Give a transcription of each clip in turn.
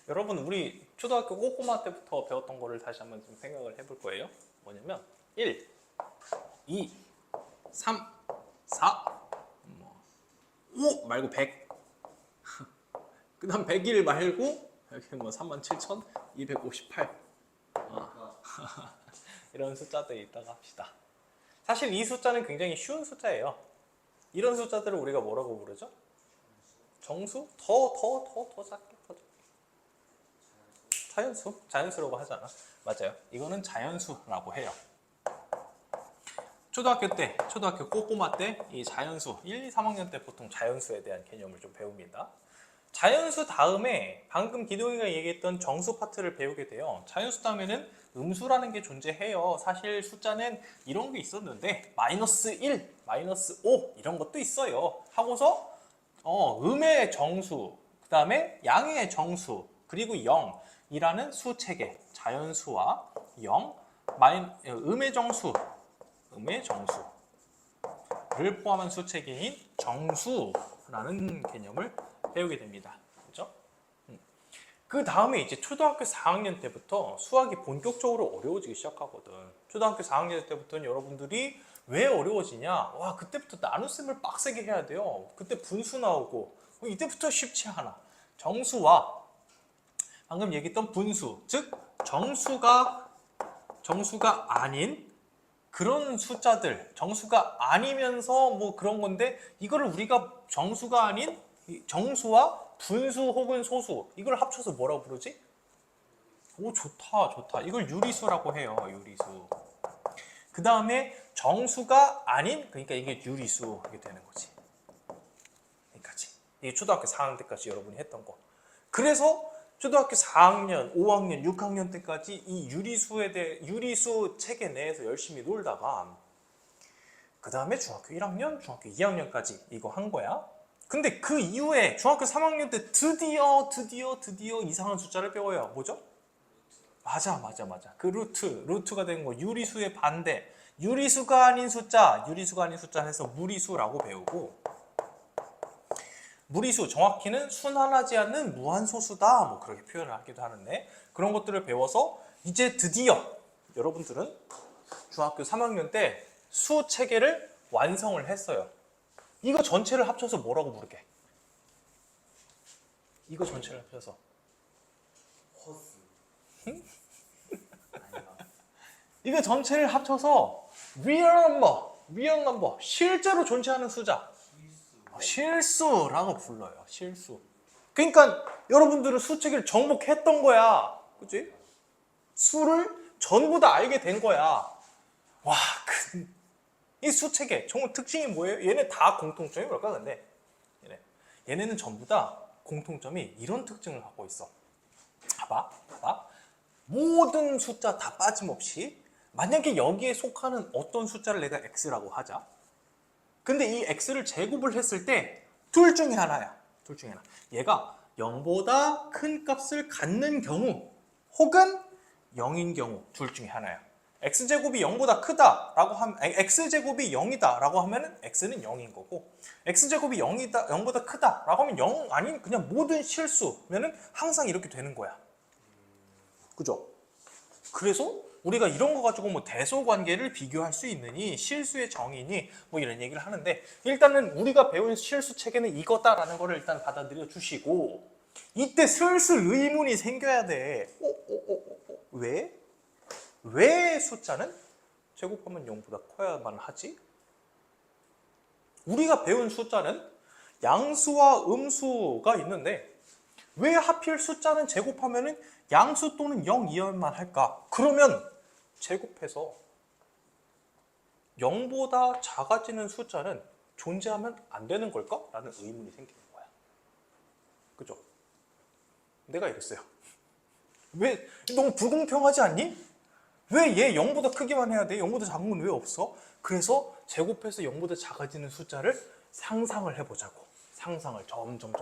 여러분 우리 초등학교 꼬꼬마 때부터 배웠던 거를 다시 한번 좀 생각을 해볼 거예요. 뭐냐면 1, 2, 3, 4, 5 말고 100. 그 다음 101 말고 여기 뭐 37,258 이런 숫자들이 있다고 합시다. 사실 이 숫자는 굉장히 쉬운 숫자예요. 이런 숫자들을 우리가 뭐라고 부르죠? 정수? 더 작게, 더 작게. 자연수? 자연수라고 하잖아. 맞아요. 이거는 자연수라고 해요. 초등학교 때, 초등학교 꼬꼬마 때 이 자연수, 1, 2, 3학년 때 보통 자연수에 대한 개념을 좀 배웁니다. 자연수 다음에 방금 기동이가 얘기했던 정수 파트를 배우게 돼요. 자연수 다음에는 음수라는 게 존재해요. 사실 숫자는 이런 게 있었는데 마이너스 1, 마이너스 5 이런 것도 있어요. 하고서 음의 정수, 그 다음에 양의 정수, 그리고 0이라는 수체계, 자연수와 0, 음의 정수, 음의 정수를 포함한 수체계인 정수라는 개념을 배우게 됩니다. 그렇죠? 그 다음에 이제 초등학교 4학년 때부터 수학이 본격적으로 어려워지기 시작하거든. 초등학교 4학년 때부터는 여러분들이 왜 어려워지냐? 와, 그때부터 나눗셈을 빡세게 해야 돼요. 그때 분수 나오고 이때부터 쉽지 않아. 정수와 방금 얘기했던 분수, 즉 정수가 아닌 그런 숫자들, 정수가 아니면서 뭐 그런 건데 이거를 우리가 정수가 아닌 정수와 분수 혹은 소수 이걸 합쳐서 뭐라고 부르지? 오, 좋다. 이걸 유리수라고 해요. 유리수. 그 다음에 정수가 아닌, 그러니까 이게 유리수 이게 되는 거지. 여기까지. 이게 초등학교 4학년 때까지 여러분이 했던 거. 그래서 초등학교 4학년, 5학년, 6학년 때까지 이 유리수에 대해 유리수 체계 내에서 열심히 놀다가 그 다음에 중학교 1학년, 중학교 2학년까지 이거 한 거야. 근데 그 이후에 중학교 3학년 때 드디어 이상한 숫자를 배워요. 뭐죠? 맞아. 그 루트가 된 거. 유리수의 반대. 유리수가 아닌 숫자 해서 무리수라고 배우고, 무리수, 정확히는 순환하지 않는 무한소수다. 뭐 그렇게 표현을 하기도 하는데, 그런 것들을 배워서 이제 드디어 여러분들은 중학교 3학년 때 수 체계를 완성을 했어요. 이거 전체를 합쳐서 뭐라고 부르게? 이거 전체를 합쳐서 허수. 이거 전체를 합쳐서 real number, 실제로 존재하는 숫자, 실수라고 불러요. 실수. 그러니까 여러분들은 수체계를 정복했던 거야. 그치? 수를 전부 다 알게 된 거야. 와, 이 수체계 정말 특징이 뭐예요? 얘네 다 공통점이 뭘까 근데? 얘네는 전부 다 공통점이 이런 특징을 갖고 있어. 봐봐. 모든 숫자 다 빠짐없이 만약에 여기에 속하는 어떤 숫자를 내가 x라고 하자. 근데 이 x를 제곱을 했을 때 둘 중에 하나야. 얘가 0보다 큰 값을 갖는 경우 혹은 0인 경우 둘 중에 하나야. x제곱이 0보다 크다라고 하면 x제곱이 0이다라고 하면은 x는 0인 거고, x제곱이 0보다 크다라고 하면 0 아닌 그냥 모든 실수면은 항상 이렇게 되는 거야. 그죠? 그래서 우리가 이런 거 가지고 뭐 대소 관계를 비교할 수 있느니 실수의 정의니 뭐 이런 얘기를 하는데, 일단은 우리가 배운 실수 체계는 이거다라는 거를 일단 받아들여 주시고, 이때 슬슬 의문이 생겨야 돼. 왜 숫자는 제곱하면 0보다 커야만 하지? 우리가 배운 숫자는 양수와 음수가 있는데 왜 하필 숫자는 제곱하면은 양수 또는 0 이하만 할까? 그러면 제곱해서 0보다 작아지는 숫자는 존재하면 안 되는 걸까? 라는 의문이 생기는 거야. 그죠? 내가 이랬어요. 왜? 너무 불공평하지 않니? 왜 얘 0보다 크기만 해야 돼? 0보다 작은 건 왜 없어? 그래서 제곱해서 0보다 작아지는 숫자를 상상을 해보자고. 상상을 점점.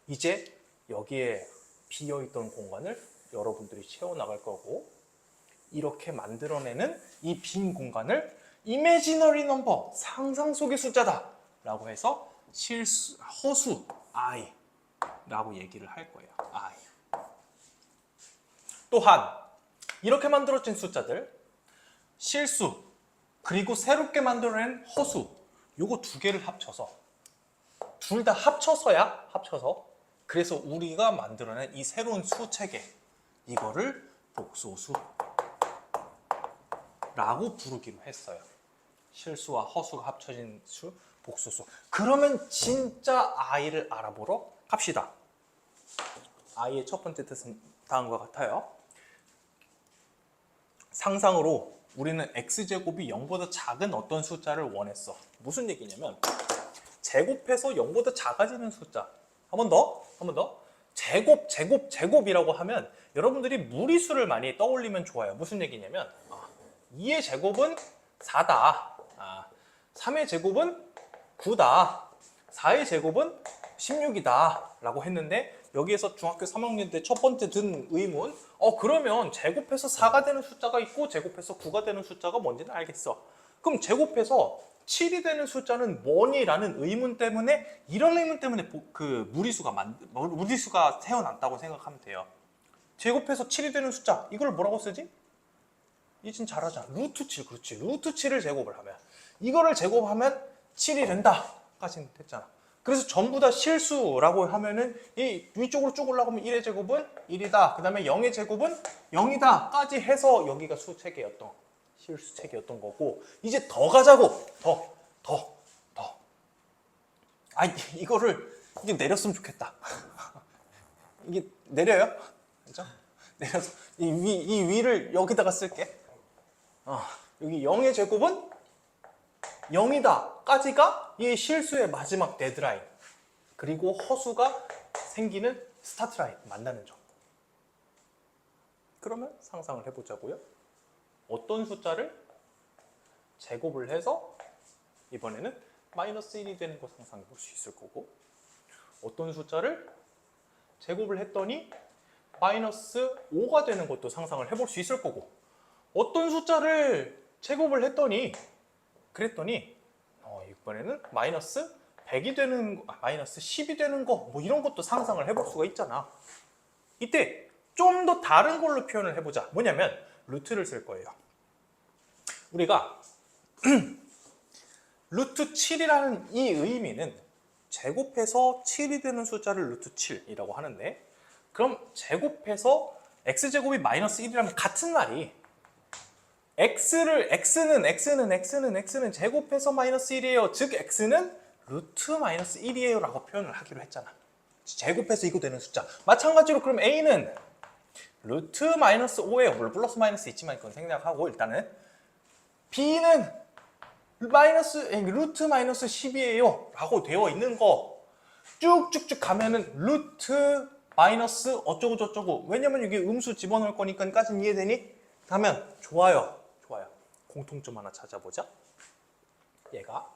이제 여기에 비어있던 공간을 여러분들이 채워나갈 거고, 이렇게 만들어내는 이 빈 공간을 imaginary number, 상상 속의 숫자다 라고 해서 허수, I 라고 얘기를 할 거예요. I. 또한 이렇게 만들어진 숫자들 실수 그리고 새롭게 만들어낸 허수 요거 두 개를 합쳐서 둘 다 합쳐서야 합쳐서 그래서 우리가 만들어낸 이 새로운 수 체계 이거를 복소수라고 부르기로 했어요. 실수와 허수가 합쳐진 수 복소수. 그러면 진짜 i를 알아보러 갑시다. i의 첫 번째 뜻은 다음과 같아요. 상상으로 우리는 x제곱이 0보다 작은 어떤 숫자를 원했어. 무슨 얘기냐면 제곱해서 0보다 작아지는 숫자. 한 번 더. 제곱이라고 하면 여러분들이 무리수를 많이 떠올리면 좋아요. 무슨 얘기냐면 2의 제곱은 4다. 3의 제곱은 9다. 4의 제곱은 16이다. 라고 했는데 여기에서 중학교 3학년 때 첫 번째 든 의문 그러면 제곱해서 4가 되는 숫자가 있고 제곱해서 9가 되는 숫자가 뭔지는 알겠어. 그럼 제곱해서 7이 되는 숫자는 뭐니? 라는 의문 때문에 이런 의문 때문에 그 무리수가 태어났다고 생각하면 돼요. 제곱해서 7이 되는 숫자 이걸 뭐라고 쓰지? 이진 잘하잖아. 루트 7 그렇지. 루트 7을 제곱을 하면 이거를 제곱하면 7이 된다 까지는 됐잖아. 그래서 전부 다 실수라고 하면은 이 위쪽으로 쭉 올라가면 1의 제곱은 1이다. 그 다음에 0의 제곱은 0이다. 까지 해서 여기가 수체계였던 실수체계였던 거고 이제 더 가자고. 더. 이거를 이제 내렸으면 좋겠다. 이게 내려요? 그죠? 내려서 이 위를 여기다가 쓸게. 여기 0의 제곱은 0이다 까지가 이 실수의 마지막 데드라인 그리고 허수가 생기는 스타트라인 만나는 점. 그러면 상상을 해보자고요. 어떤 숫자를 제곱을 해서 이번에는 마이너스 1이 되는 거 상상해 볼 수 있을 거고 어떤 숫자를 제곱을 했더니 마이너스 5가 되는 것도 상상을 해볼 수 있을 거고 어떤 숫자를 제곱을 했더니 그랬더니 이번에는 마이너스 100이 되는 마이너스 10이 되는 거 뭐 이런 것도 상상을 해볼 수가 있잖아. 이때 좀 더 다른 걸로 표현을 해보자. 뭐냐면 루트를 쓸 거예요. 우리가 루트 7이라는 이 의미는 제곱해서 7이 되는 숫자를 루트 7이라고 하는데 그럼 제곱해서 x제곱이 마이너스 1이라면 같은 말이 x는 제곱해서 마이너스 1이에요. 즉 x는 루트 마이너스 1이에요 라고 표현을 하기로 했잖아. 제곱해서 이거 되는 숫자. 마찬가지로 그럼 a는 루트 마이너스 5예요. 물론 플러스 마이너스 있지만 그건 생략하고 일단은 b는 루트 마이너스 10이에요 라고 되어 있는 거 쭉쭉쭉 가면은 루트 마이너스 어쩌고 저쩌고 왜냐면 여기 음수 집어넣을 거니까까지는 이해되니? 하면 좋아요. 공통점 하나 찾아보자. 얘가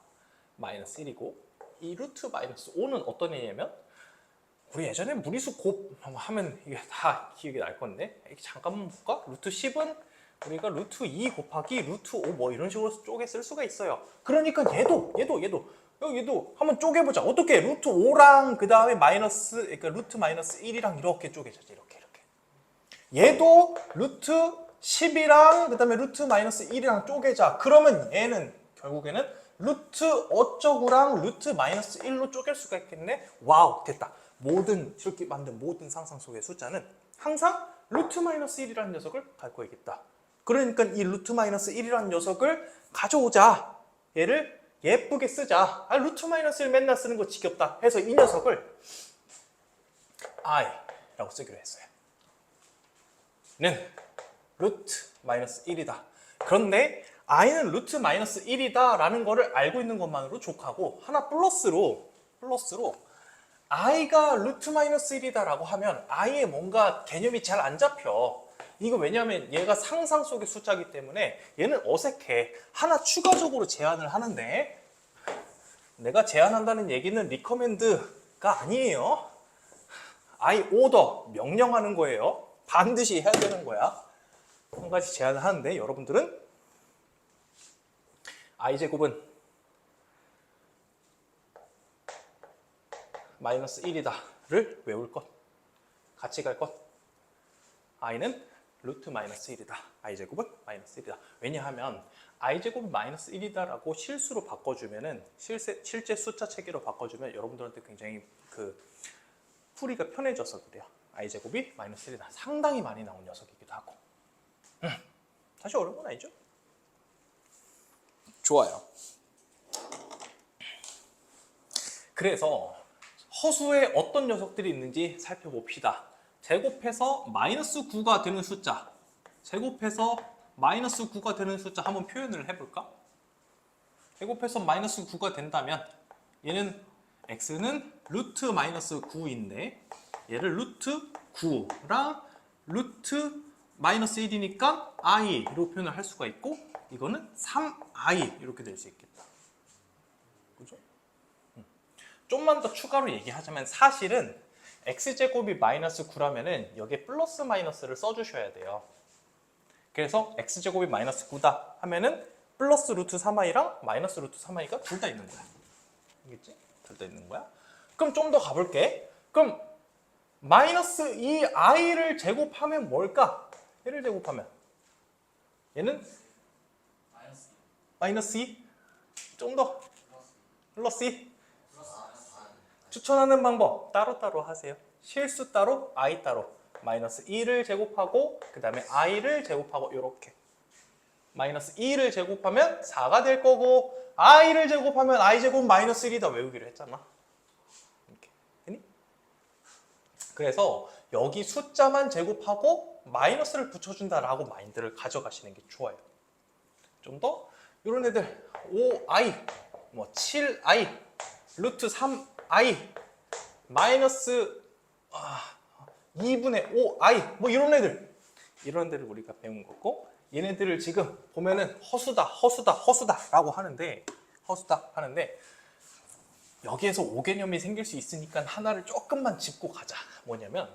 마이너스 1이고 이 루트 마이너스 5는 어떤 애냐면 우리 예전에 무리수 곱 하면 이게 다 기억이 날 건데 잠깐만 볼까? 루트 10은 우리가 루트 2 곱하기 루트 5 뭐 이런 식으로 쪼개 쓸 수가 있어요. 그러니까 얘도 한번 쪼개보자. 어떻게? 루트 5랑 그 다음에 마이너스 그러니까 루트 마이너스 1이랑 이렇게 쪼개자지. 이렇게 얘도 루트 10이랑 그 다음에 루트 마이너스 1이랑 쪼개자. 그러면 얘는 결국에는 루트 어쩌고랑 루트 마이너스 1로 쪼갤 수가 있겠네. 와우 됐다. 이렇게 만든 모든 상상 속의 숫자는 항상 루트 마이너스 1이라는 녀석을 갖고 있겠다. 그러니까 이 루트 마이너스 1이라는 녀석을 가져오자. 얘를 예쁘게 쓰자. 루트 마이너스 1 맨날 쓰는 거 지겹다 해서 이 녀석을 i라고 쓰기로 했어요. 는 루트 마이너스 1이다. 그런데 i는 루트 마이너스 1이다 라는 거를 알고 있는 것만으로 족하고 하나 플러스로 i가 루트 마이너스 1이다 라고 하면 i의 뭔가 개념이 잘 안 잡혀. 이거 왜냐하면 얘가 상상 속의 숫자이기 때문에 얘는 어색해. 하나 추가적으로 제안을 하는데 내가 제안한다는 얘기는 리커멘드가 아니에요. I order 명령하는 거예요. 반드시 해야 되는 거야. 한 가지 제안을 하는데 여러분들은 i제곱은 마이너스 1이다 를 외울 것. 같이 갈 것. i는 루트 마이너스 1이다. i제곱은 마이너스 1이다. 왜냐하면 i제곱이 마이너스 1이다라고 실수로 바꿔주면은 실제 숫자 체계로 바꿔주면 여러분들한테 굉장히 그 풀이가 편해져서 그래요. i제곱이 마이너스 1이다. 상당히 많이 나온 녀석이기도 하고. 사실 어려운 건 아니죠? 좋아요. 그래서 허수에 어떤 녀석들이 있는지 살펴봅시다. 제곱해서 마이너스 9가 되는 숫자, 제곱해서 마이너스 9가 되는 숫자 한번 표현을 해볼까? 제곱해서 마이너스 9가 된다면 얘는 x는 루트 마이너스 9인데 얘를 루트 9랑 루트 마이너스 1이니까 i로 표현을 할 수가 있고 이거는 3i 이렇게 될 수 있겠다. 그죠? 좀만 더 추가로 얘기하자면 사실은 x제곱이 마이너스 9라면은 여기에 플러스 마이너스를 써주셔야 돼요. 그래서 x제곱이 마이너스 9다 하면은 플러스 루트 3i랑 마이너스 루트 3i가 둘 다 있는 거야. 알겠지? 둘 다 있는 거야. 그럼 좀 더 가볼게. 그럼 마이너스 2i를 제곱하면 뭘까? 얘를 제곱하면 얘는 마이너스 2? 좀 더 플러스 2? 추천하는 방법 따로따로 하세요. 실수 따로, i 따로. 마이너스 2를 제곱하고 그 다음에 i를 제곱하고 이렇게 마이너스 2를 제곱하면 4가 될 거고 i를 제곱하면 i제곱 마이너스 1이다 외우기로 했잖아. 이렇게 되니? 그래서 여기 숫자만 제곱하고 마이너스를 붙여준다라고 마인드를 가져가시는 게 좋아요. 좀 더 이런 애들 5i, 뭐 7i, 루트 3i, 마이너스 2분의 5i 뭐 이런 애들을 우리가 배운 거고 얘네들을 지금 보면은 허수다라고 하는데 여기에서 5개념이 생길 수 있으니까 하나를 조금만 짚고 가자. 뭐냐면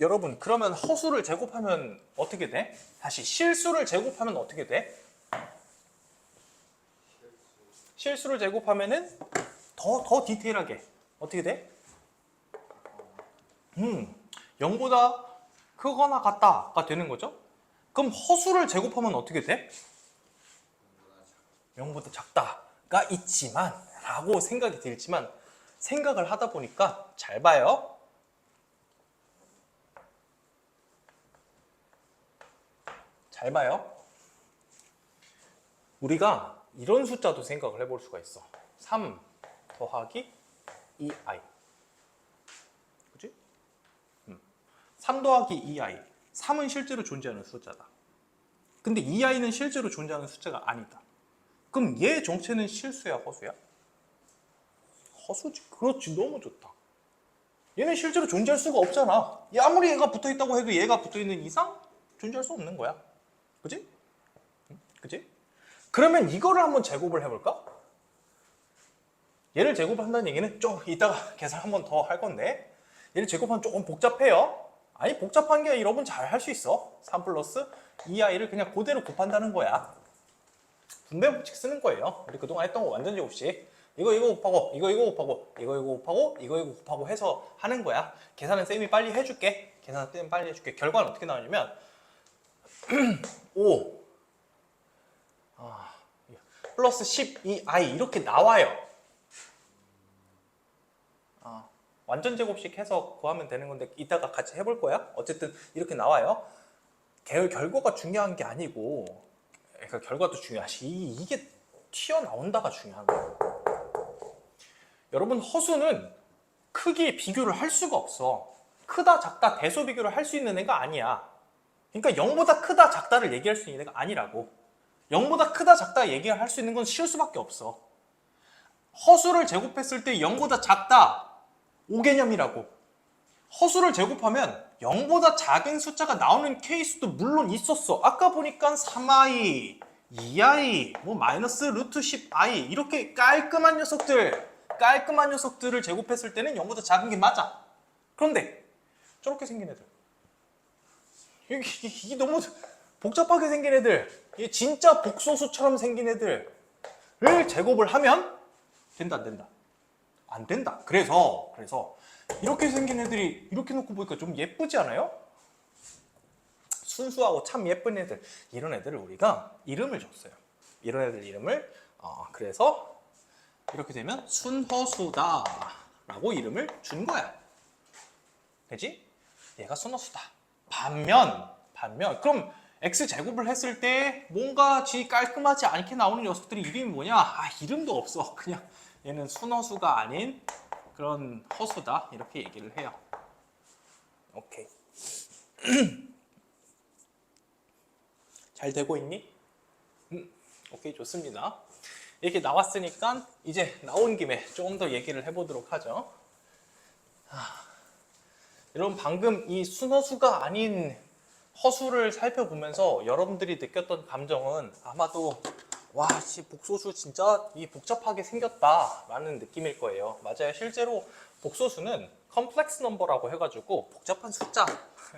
여러분 그러면 허수를 제곱하면 어떻게 돼? 다시 실수를 제곱하면 어떻게 돼? 실수를 제곱하면은 더 디테일하게 어떻게 돼? 0보다 크거나 같다가 되는 거죠? 그럼 허수를 제곱하면 어떻게 돼? 0보다 작다가 있지만 라고 생각이 들지만 생각을 하다 보니까 잘 봐요. 잘 봐요. 우리가 이런 숫자도 생각을 해볼 수가 있어. 3 더하기 2i. 그치? 3 더하기 2i. 3은 실제로 존재하는 숫자다. 근데 2i는 실제로 존재하는 숫자가 아니다. 그럼 얘 정체는 실수야, 허수야? 허수지. 그렇지. 너무 좋다. 얘는 실제로 존재할 수가 없잖아. 아무리 얘가 붙어있다고 해도 얘가 붙어있는 이상 존재할 수 없는 거야. 그치? 그치? 그러면 이거를 한번 제곱을 해볼까? 얘를 제곱한다는 얘기는 좀 이따가 계산 한번 더 할 건데 얘를 제곱하면 조금 복잡해요. 아니 복잡한 게 여러분 잘 할 수 있어. 3 플러스 2i를 그냥 그대로 곱한다는 거야. 분배 법칙 쓰는 거예요. 우리 그동안 했던 거 완전 제곱식. 이거 곱하고 이거 곱하고 이거 곱하고 이거 곱하고 해서 하는 거야. 계산은 쌤이 빨리 해줄게. 결과는 어떻게 나오냐면 5 플러스 12i 이렇게 나와요. 완전 제곱식 해서 구하면 되는 건데 이따가 같이 해볼 거야. 어쨌든 이렇게 나와요. 결과가 중요한 게 아니고 그러니까 결과도 중요하지 이게 튀어나온다가 중요한 거야. 여러분 허수는 크기 비교를 할 수가 없어. 크다 작다 대소 비교를 할 수 있는 애가 아니야. 그러니까 0보다 크다 작다를 얘기할 수 있는 애가 아니라고. 0보다 크다 작다 얘기할 수 있는 건 실수밖에 없어. 허수를 제곱했을 때 0보다 작다 5개념이라고. 허수를 제곱하면 0보다 작은 숫자가 나오는 케이스도 물론 있었어. 아까 보니까 3i, 2i, 뭐 마이너스 루트 10i 이렇게 깔끔한 녀석들을 제곱했을 때는 0보다 작은 게 맞아. 그런데 저렇게 생긴 애들 이게 너무 복잡하게 생긴 애들, 이게 진짜 복소수처럼 생긴 애들을 제곱을 하면 된다, 안 된다? 안 된다. 그래서 이렇게 생긴 애들이 이렇게 놓고 보니까 좀 예쁘지 않아요? 순수하고 참 예쁜 애들, 이런 애들을 우리가 이름을 줬어요. 이런 애들 이름을 그래서 이렇게 되면 순허수다 라고 이름을 준 거야. 되지? 얘가 순허수다. 반면 그럼 x제곱을 했을 때 뭔가 깔끔하지 않게 나오는 녀석들이 이름이 뭐냐? 이름도 없어. 그냥 얘는 순허수가 아닌 그런 허수다 이렇게 얘기를 해요. 오케이. 잘 되고 있니? 오케이, 좋습니다. 이렇게 나왔으니까 이제 나온 김에 조금 더 얘기를 해보도록 하죠. 여러분, 방금 이 순허수가 아닌 허수를 살펴보면서 여러분들이 느꼈던 감정은 아마도 와, 복소수 진짜 복잡하게 생겼다 라는 느낌일 거예요. 맞아요. 실제로 복소수는 컴플렉스 넘버라고 해가지고 복잡한 숫자,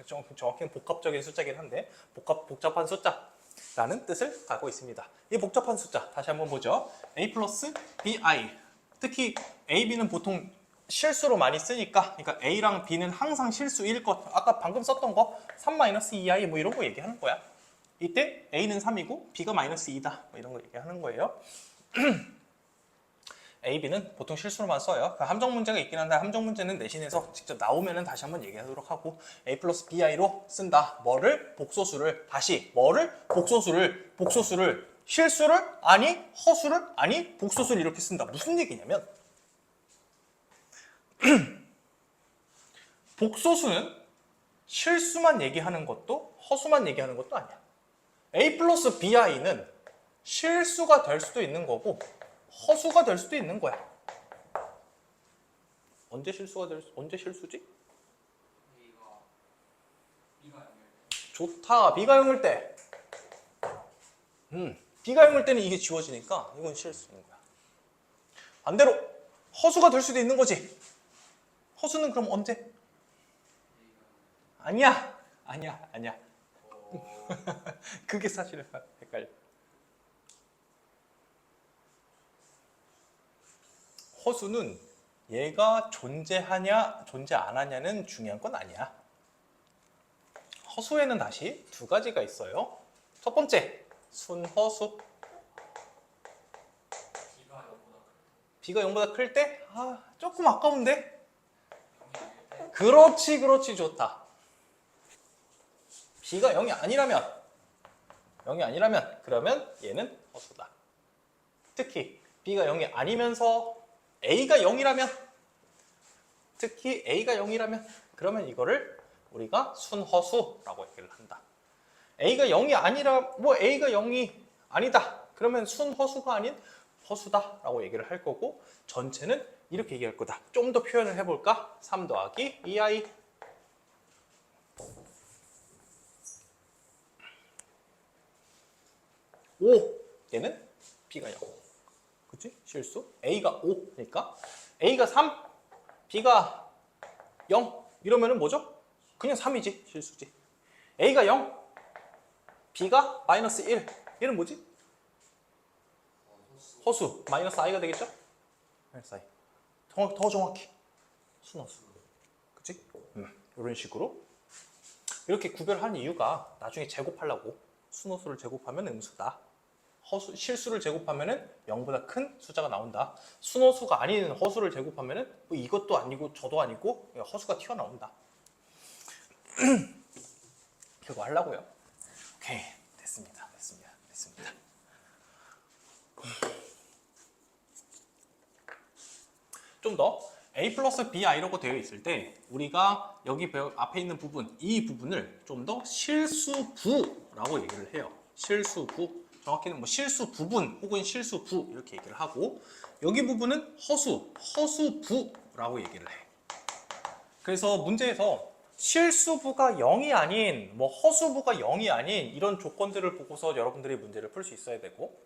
좀 정확히는 복합적인 숫자긴 한데 복잡한 숫자라는 뜻을 갖고 있습니다. 이 복잡한 숫자 다시 한번 보죠. a 플러스 bi, 특히 a, b는 보통 실수로 많이 쓰니까, 그러니까 a랑 b는 항상 실수일 것. 아까 방금 썼던 거 3-2i 뭐 이런 거 얘기하는 거야. 이때 a는 3이고 b가 -2다 뭐 이런 거 얘기하는 거예요. a, b는 보통 실수로만 써요. 함정 문제가 있긴 한데 함정 문제는 내신에서 직접 나오면은 다시 한번 얘기하도록 하고, a 플러스 bi로 쓴다. 뭐를? 복소수를. 다시 뭐를? 복소수를 실수를 아니 허수를 아니 복소수를 이렇게 쓴다. 무슨 얘기냐면 복소수는 실수만 얘기하는 것도 허수만 얘기하는 것도 아니야. a 플러스 bi는 실수가 될 수도 있는 거고 허수가 될 수도 있는 거야. 언제 실수지? 좋다. b가 0일 때. b가 0일 때는 이게 지워지니까 이건 실수인 거야. 반대로 허수가 될 수도 있는 거지. 허수는 그럼 언제? 아니야. 그게 사실은 헷갈려. 허수는 얘가 존재하냐 존재 안 하냐는 중요한 건 아니야. 허수에는 다시 두 가지가 있어요. 첫 번째, 순허수. b가 0보다 클 때? 조금 아까운데? 그렇지, 좋다. b가 0이 아니라면 그러면 얘는 허수다. 특히 b가 0이 아니면서 a가 0이라면, 그러면 이거를 우리가 순허수라고 얘기를 한다. a가 0이 아니라 a가 0이 아니다. 그러면 순허수가 아닌 허수다라고 얘기를 할 거고, 전체는 이렇게 얘기할 거다. 좀 더 표현을 해볼까? 3 더하기 2i. 얘는 b가 0. 그치? 실수. a가 5니까 a가 3, b가 0 이러면은 뭐죠? 그냥 3이지. 실수지. a가 0, b가 -1. 얘는 뭐지? 허수. -i가 되겠죠? -i. 더 정확히 순허수. 그치? 이런 식으로 이렇게 구별하는 이유가 나중에 제곱하려고 순허수를 제곱하면 음수다. 실수를 제곱하면은 0보다 큰 숫자가 나온다. 순허수가 아닌 허수를 제곱하면은 이것도 아니고 저도 아니고 허수가 튀어나온다. 그거 하려고요. 오케이, 됐습니다. 좀 더 a 플러스 bi라고 되어 있을 때 우리가 여기 앞에 있는 부분, 이 부분을 좀 더 실수부라고 얘기를 해요. 실수부. 정확히는 실수 부분 혹은 실수부 이렇게 얘기를 하고, 여기 부분은 허수부라고 얘기를 해. 그래서 문제에서 실수부가 0이 아닌 허수부가 0이 아닌 이런 조건들을 보고서 여러분들이 문제를 풀 수 있어야 되고,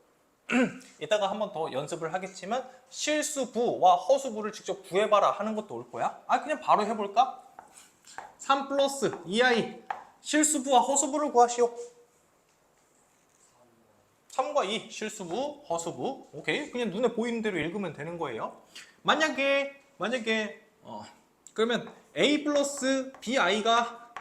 이따가 한번 더 연습을 하겠지만 실수부와 허수부를 직접 구해봐라 하는 것도 올 거야. 그냥 바로 해볼까? 3 플러스 2i 실수부와 허수부를 구하시오. 3과 2 실수부, 허수부. 오케이, 그냥 눈에 보이는 대로 읽으면 되는 거예요. 만약에 그러면 a 플러스 bi가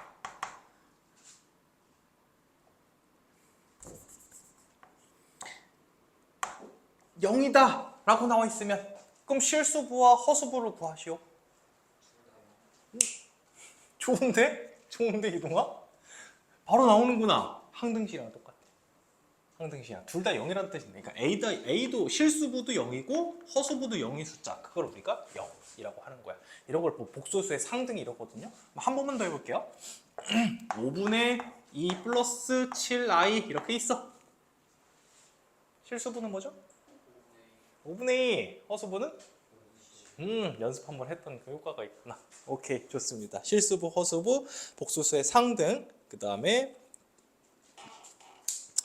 0이다 라고 나와 있으면 그럼 실수부와 허수부를 구하시오. 좋은데? 좋은데 이동아? 바로 나오는구나. 항등식이랑 똑같아. 항등식이랑 둘 다 0이라는 뜻이네. 그러니까 A도 실수부도 0이고 허수부도 0인 숫자. 그걸 우리가 0이라고 하는 거야. 이런 걸 복소수의 상등이 이러거든요. 한 번만 더 해볼게요. 5분의 2 플러스 7i 이렇게 있어. 실수부는 뭐죠? 5분의 2. 허수부는? 연습 한번 했던 그 효과가 있구나. 오케이, 좋습니다. 실수부, 허수부, 복소수의 상등, 그 다음에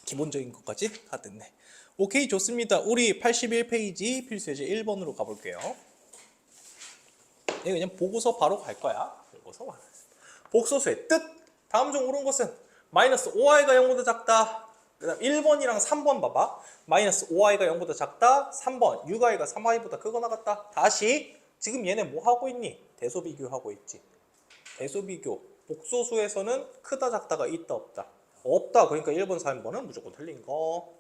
기본적인 것까지 다 됐네. 오케이, 좋습니다. 우리 81페이지 필수예제 1번으로 가볼게요. 이거 그냥 보고서 바로 갈 거야. 보고서. 복소수의 뜻. 다음 중 옳은 것은 마이너스 5i가 0보다 작다. 그 다음 1번이랑 3번 봐봐. 마이너스 5i가 0보다 작다. 3번 6i가 3i보다 크거나 같다. 다시 지금 얘네 뭐 하고 있니? 대소 비교하고 있지. 대소 비교. 복소수에서는 크다 작다가 있다 없다. 없다. 그러니까 1번 3번은 무조건 틀린 거.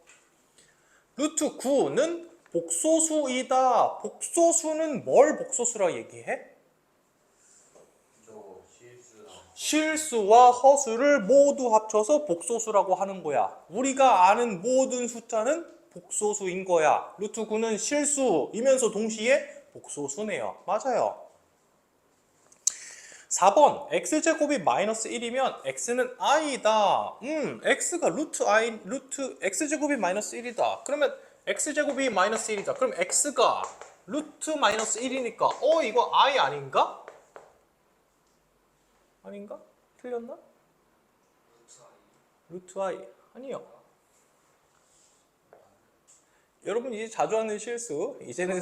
루트 9는 복소수이다. 복소수는 뭘 복소수라 얘기해? 실수와 허수를 모두 합쳐서 복소수라고 하는 거야. 우리가 아는 모든 숫자는 복소수인 거야. 루트 9는 실수이면서 동시에 복소수네요. 맞아요. 4번 x제곱이 마이너스 1이면 x는 i다. x가 x제곱이 마이너스 1이다. 그러면 x제곱이 마이너스 1이다. 그럼 x가 루트 마이너스 1이니까 이거 i 아닌가? 아닌가? 틀렸나? 루트 i 아니요. 여러분 이제 자주 하는 실수. 이제는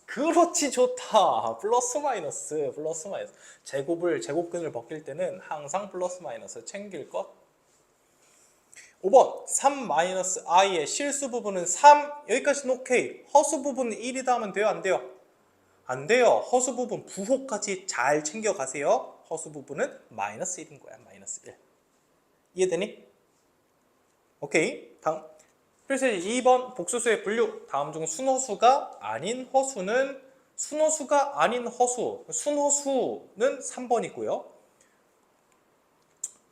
그렇지, 좋다. 플러스 마이너스. 제곱근을 벗길 때는 항상 플러스 마이너스 챙길 것. 5번 3-i의 실수 부분은 3. 여기까지는 오케이. 허수 부분은 1이다 하면 돼요, 안 돼요? 안 돼요. 허수 부분 부호까지 잘 챙겨가세요. 허수 부분은 마이너스 1인 거야. 마이너스 1. 이해되니? 오케이. 다음 필수예제 2번 복소수의 분류. 다음 중 순허수가 아닌 허수는 순허수가 아닌 허수. 순허수는 3번이고요.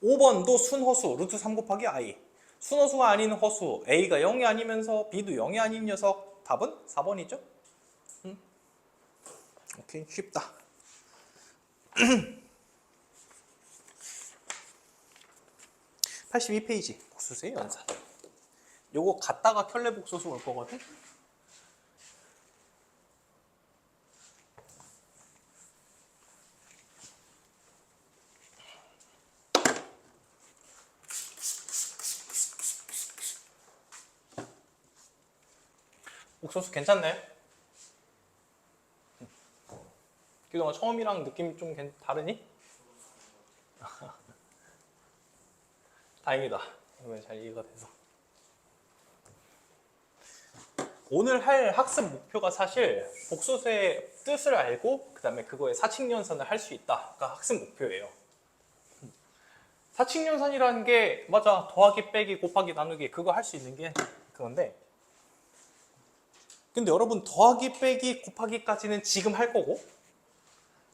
5번도 순허수. 루트 3 곱하기 i. 순허수가 아닌 허수. a가 0이 아니면서 b도 0이 아닌 녀석. 답은 4번이죠? 오케이, 쉽다. 82페이지 복소수의 연산. 요거 갖다가 켤레 복소수 올 거거든? 복소수 괜찮네? 그동안 처음이랑 느낌이 좀 다르니? 다행이다. 이번에 잘 이해가 돼서. 오늘 할 학습 목표가 사실 복소수의 뜻을 알고 그 다음에 그거에 사칙연산을 할 수 있다가 학습 목표예요. 사칙연산이라는 게 맞아, 더하기 빼기 곱하기 나누기 그거 할 수 있는 게 그건데, 근데 여러분 더하기 빼기 곱하기까지는 지금 할 거고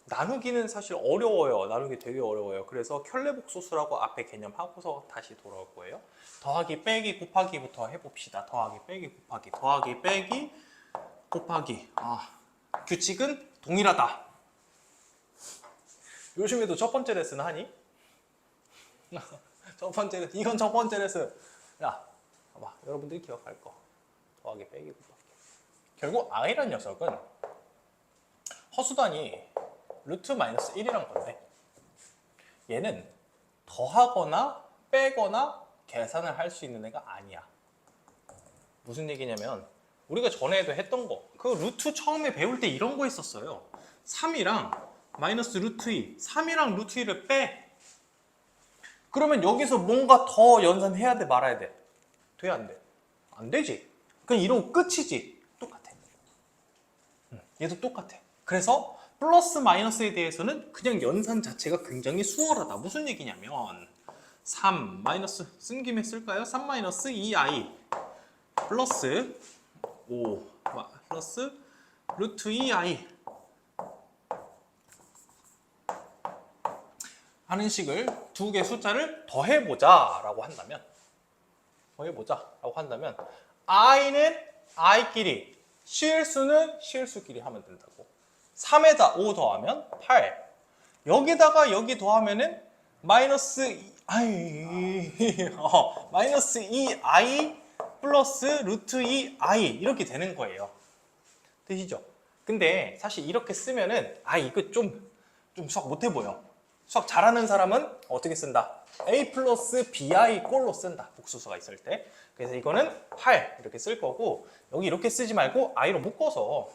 나누기는 사실 어려워요. 나누기 되게 어려워요. 그래서 켤레복소수라고 앞에 개념하고서 다시 돌아올 거예요. 더하기 빼기 곱하기부터 해봅시다. 더하기 빼기 곱하기, 더하기 빼기 곱하기. 규칙은 동일하다. 요즘에도 첫 번째 레슨 하니? 이건 첫 번째 레슨. 야, 봐봐. 여러분들이 기억할 거. 더하기 빼기 곱하기. 결국 i란 녀석은 허수단위 루트 마이너스 1이란 건데, 얘는 더하거나 빼거나 계산을 할 수 있는 애가 아니야. 무슨 얘기냐면 우리가 전에도 했던 거, 그 루트 처음에 배울 때 이런 거 있었어요. 3이랑 마이너스 루트 2, 3이랑 루트 2를 빼. 그러면 여기서 뭔가 더 연산해야 돼, 말아야 돼? 돼, 안 돼? 안 되지. 그냥 이러고 끝이지. 똑같아. 얘도 똑같아. 그래서 플러스 마이너스에 대해서는 그냥 연산 자체가 굉장히 수월하다. 무슨 얘기냐면 3 마이너스 쓴 김에 쓸까요? 3 마이너스 2i 플러스 5 플러스 루트 2i 하는 식을 두 개 숫자를 더해보자 라고 한다면 i는 i끼리 실수는 실수끼리 하면 된다고. 3에다 5 더하면 8. 여기다가 여기 더하면은 마이너스 2i 플러스 루트 2i 이렇게 되는 거예요. 되시죠? 근데 사실 이렇게 쓰면은 이거 좀 수학 못해 보여. 수학 잘하는 사람은 어떻게 쓴다? a 플러스 bi 꼴로 쓴다. 복수수가 있을 때. 그래서 이거는 8 이렇게 쓸 거고, 여기 이렇게 쓰지 말고 i로 묶어서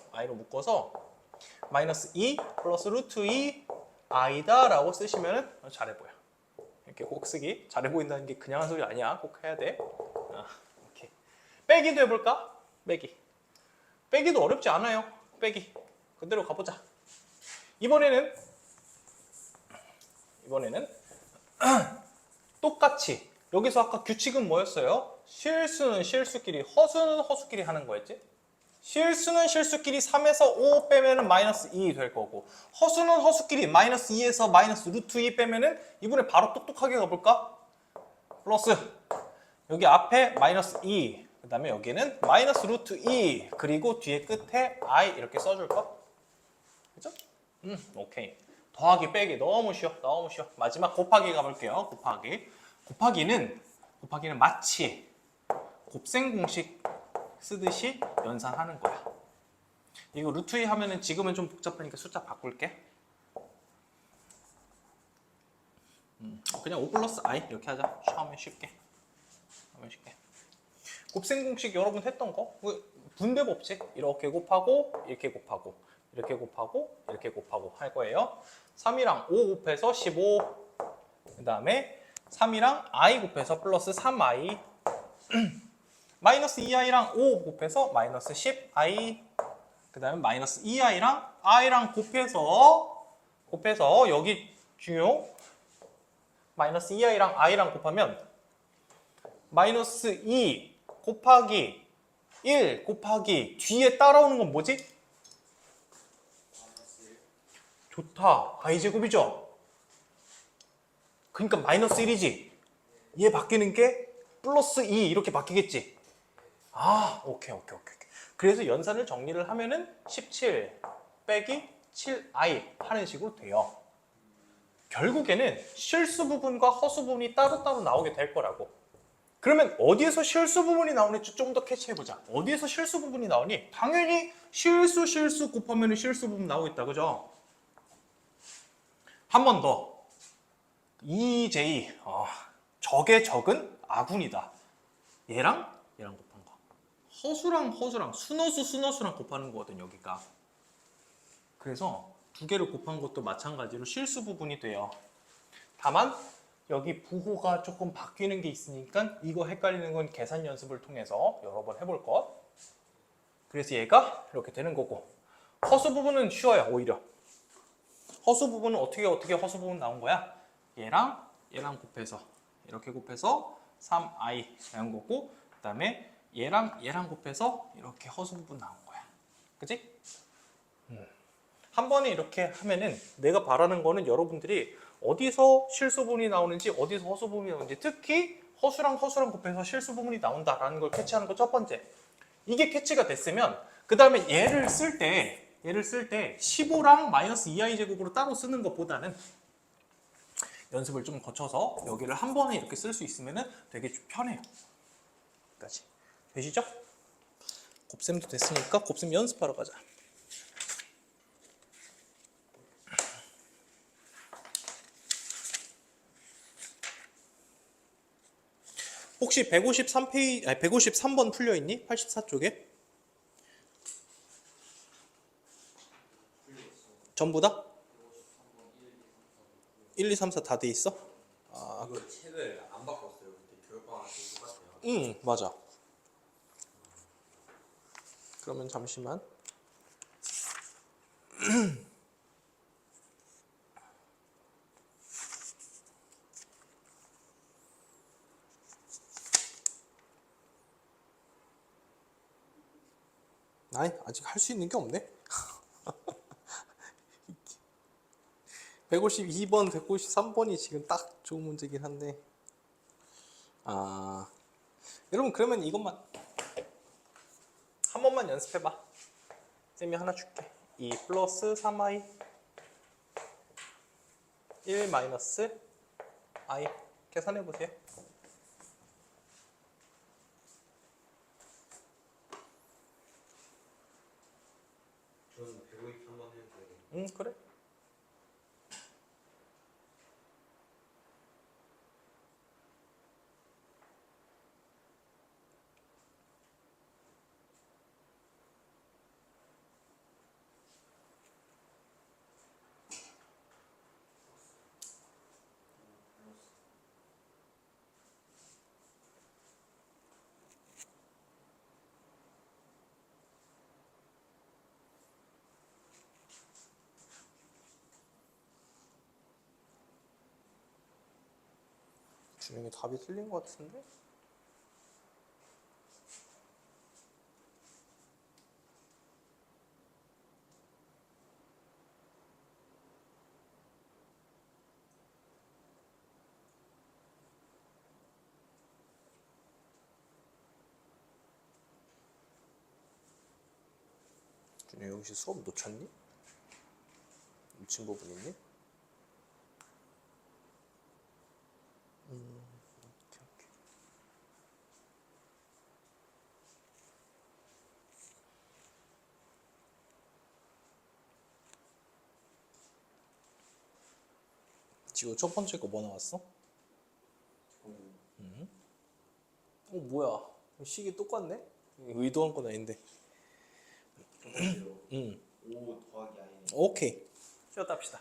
마이너스 2 플러스 루트 2 i다 라고 쓰시면 잘해 보여. 이렇게 꼭 쓰기. 잘해 보인다는 게 그냥 한 소리 아니야. 꼭 해야 돼. 오케이. 빼기도 해볼까? 빼기도 어렵지 않아요. 빼기. 그대로 가보자. 이번에는 똑같이 여기서 아까 규칙은 뭐였어요? 실수는 실수끼리, 허수는 허수끼리 하는 거였지? 실수는 실수끼리 3에서 5 빼면은 마이너스 2 될 거고, 허수는 허수끼리 마이너스 2에서 마이너스 루트 2 빼면은 이번에 바로 똑똑하게 가볼까? 플러스 여기 앞에 마이너스 2, 그 다음에 여기는 마이너스 루트 2, 그리고 뒤에 끝에 i 이렇게 써줄까? 그죠? 오케이. 더하기 빼기 너무 쉬워. 마지막 곱하기 가볼게요. 곱하기는 마치 곱셈 공식 쓰듯이 연산하는 거야. 이거 루트 2 하면은 지금은 좀 복잡하니까 숫자 바꿀게. 그냥 5 플러스 i 이렇게 하자. 하면 쉽게. 곱셈 공식 여러분 했던 거, 분배 법칙 이렇게 곱하고 이렇게 곱하고 이렇게 곱하고 이렇게 곱하고 할 거예요. 3이랑 5 곱해서 15, 그 다음에 3이랑 i 곱해서 플러스 3i, 마이너스 2i랑 5 곱해서 마이너스 10i, 그 다음에 마이너스 2i랑 i랑 곱해서 여기 중요, 마이너스 2i랑 i랑 곱하면 마이너스 2 곱하기 1 곱하기 뒤에 따라오는 건 뭐지? 좋다. i제곱이죠? 그러니까 마이너스 1이지? 얘 바뀌는 게 플러스 2 이렇게 바뀌겠지? 오케이. 그래서 연산을 정리를 하면은 17 빼기 7i 하는 식으로 돼요. 결국에는 실수 부분과 허수 부분이 따로따로 나오게 될 거라고. 그러면 어디에서 실수 부분이 나오는지 좀 더 캐치해보자. 어디에서 실수 부분이 나오니? 당연히 실수 곱하면 실수 부분 나오겠다. 그죠? 한 번 더. EJ. 적의 적은 아군이다. 얘랑 곱한 거. 허수랑 순허수랑 곱하는 거거든, 여기가. 그래서 두 개를 곱한 것도 마찬가지로 실수 부분이 돼요. 다만 여기 부호가 조금 바뀌는 게 있으니까 이거 헷갈리는 건 계산 연습을 통해서 여러 번 해볼 것. 그래서 얘가 이렇게 되는 거고, 허수 부분은 쉬워요. 오히려 허수 부분은 어떻게 허수 부분 나온 거야? 얘랑 곱해서 이렇게 곱해서 3i 나온 거고, 그 다음에 얘랑 곱해서 이렇게 허수 부분 나온 거야. 그치? 한 번에 이렇게 하면은 내가 바라는 거는 여러분들이 어디서 실수 부분이 나오는지, 어디서 허수 부분이 나오는지, 특히 허수랑 곱해서 실수 부분이 나온다라는 걸 캐치하는 거 첫 번째. 이게 캐치가 됐으면 그 다음에 얘를 쓸 때 15랑 마이너스 2i 제곱으로 따로 쓰는 것보다는 연습을 좀 거쳐서 여기를 한 번에 이렇게 쓸 수 있으면 되게 좀 편해요. 여기까지. 되시죠? 곱셈도 됐으니까 곱셈 연습하러 가자. 혹시 153번 풀려 있니? 84쪽에? 전부 다? 1, 2, 3, 4 다 돼 있어? 이거 책을 안 바꿨어요. 그때 교육방학 때 똑같아요. 맞아. 그러면 잠시만. 아니 아직 할 수 있는 게 없네. 152번, 153번이 지금 딱 좋은 문제긴 한데. 아, 여러분 그러면 이것만 한 번만 연습해봐. 쌤이 하나 줄게. 2 플러스 3i 1 마이너스 i 계산해보세요. 저는 153번 해도 돼요. 응 그래. 준영이 답이 틀린 것 같은데? 준영이 혹시 수업 놓쳤니? 놓친 부분 있니? 오케이, 오케이. 지금 첫 번째 거 뭐 나왔어? 뭐야? 식이 똑같네? 의도한 건 아닌데. 응. 5 더하기 i는 오케이. 쉬었다 합시다.